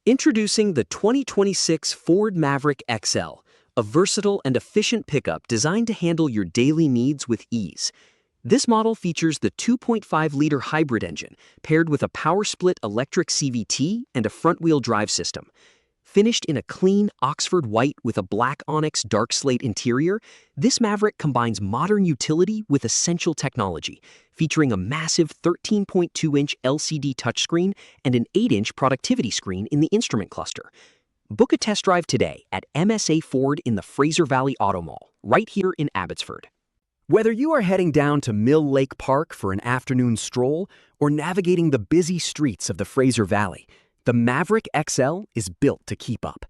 Introducing the 2026 Ford Maverick XL, a versatile and efficient pickup designed to handle your daily needs with ease. This model features the 2.5-liter hybrid engine paired with a Power-Split Electric CVT and a front-wheel drive system. Finished in a clean Oxford white with a Black Onyx Dark Slate interior, this Maverick combines modern utility with essential technology, featuring a massive 13.2-inch LCD touchscreen and an 8-inch productivity screen in the instrument cluster. Book a test drive today at MSA Ford in the Fraser Valley Auto Mall, right here in Abbotsford. Whether you are heading down to Mill Lake Park for an afternoon stroll or navigating the busy streets of the Fraser Valley, the Maverick XL is built to keep up.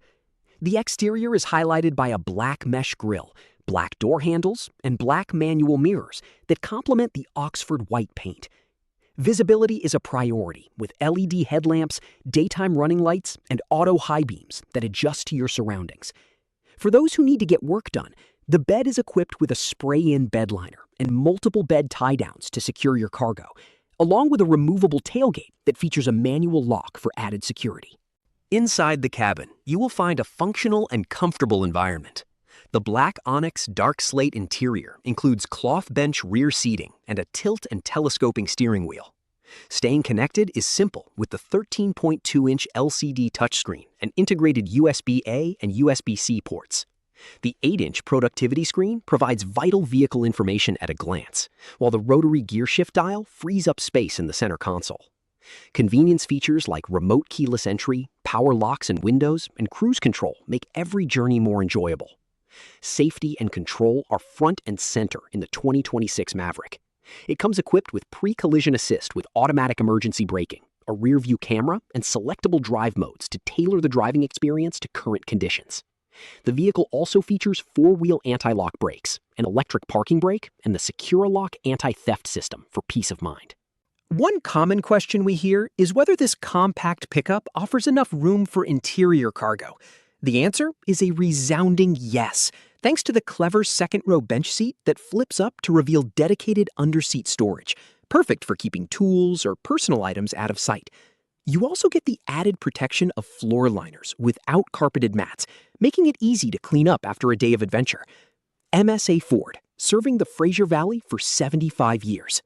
The exterior is highlighted by a black mesh grille, black door handles, and black manual mirrors that complement the Oxford white paint. Visibility is a priority with LED headlamps, daytime running lights, and auto high beams that adjust to your surroundings. For those who need to get work done, the bed is equipped with a spray-in bedliner and multiple bed tie-downs to secure your cargo, along with a removable tailgate that features a manual lock for added security. Inside the cabin, you will find a functional and comfortable environment. The Black Onyx Dark Slate interior includes cloth bench rear seating and a tilt and telescoping steering wheel. Staying connected is simple with the 13.2-inch LCD touchscreen and integrated USB-A and USB-C ports. The 8-inch productivity screen provides vital vehicle information at a glance, while the rotary gear shift dial frees up space in the center console. Convenience features like remote keyless entry, power locks and windows, and cruise control make every journey more enjoyable. Safety and control are front and center in the 2026 Maverick. It comes equipped with pre-collision assist with automatic emergency braking, a rear-view camera, and selectable drive modes to tailor the driving experience to current conditions. The vehicle also features 4-wheel anti-lock brakes, an electric parking brake, and the SecuraLock anti-theft system for peace of mind. One common question we hear is whether this compact pickup offers enough room for interior cargo. The answer is a resounding yes, thanks to the clever second-row bench seat that flips up to reveal dedicated under-seat storage, perfect for keeping tools or personal items out of sight. You also get the added protection of floor liners without carpeted mats, making it easy to clean up after a day of adventure. MSA Ford, serving the Fraser Valley for 75 years.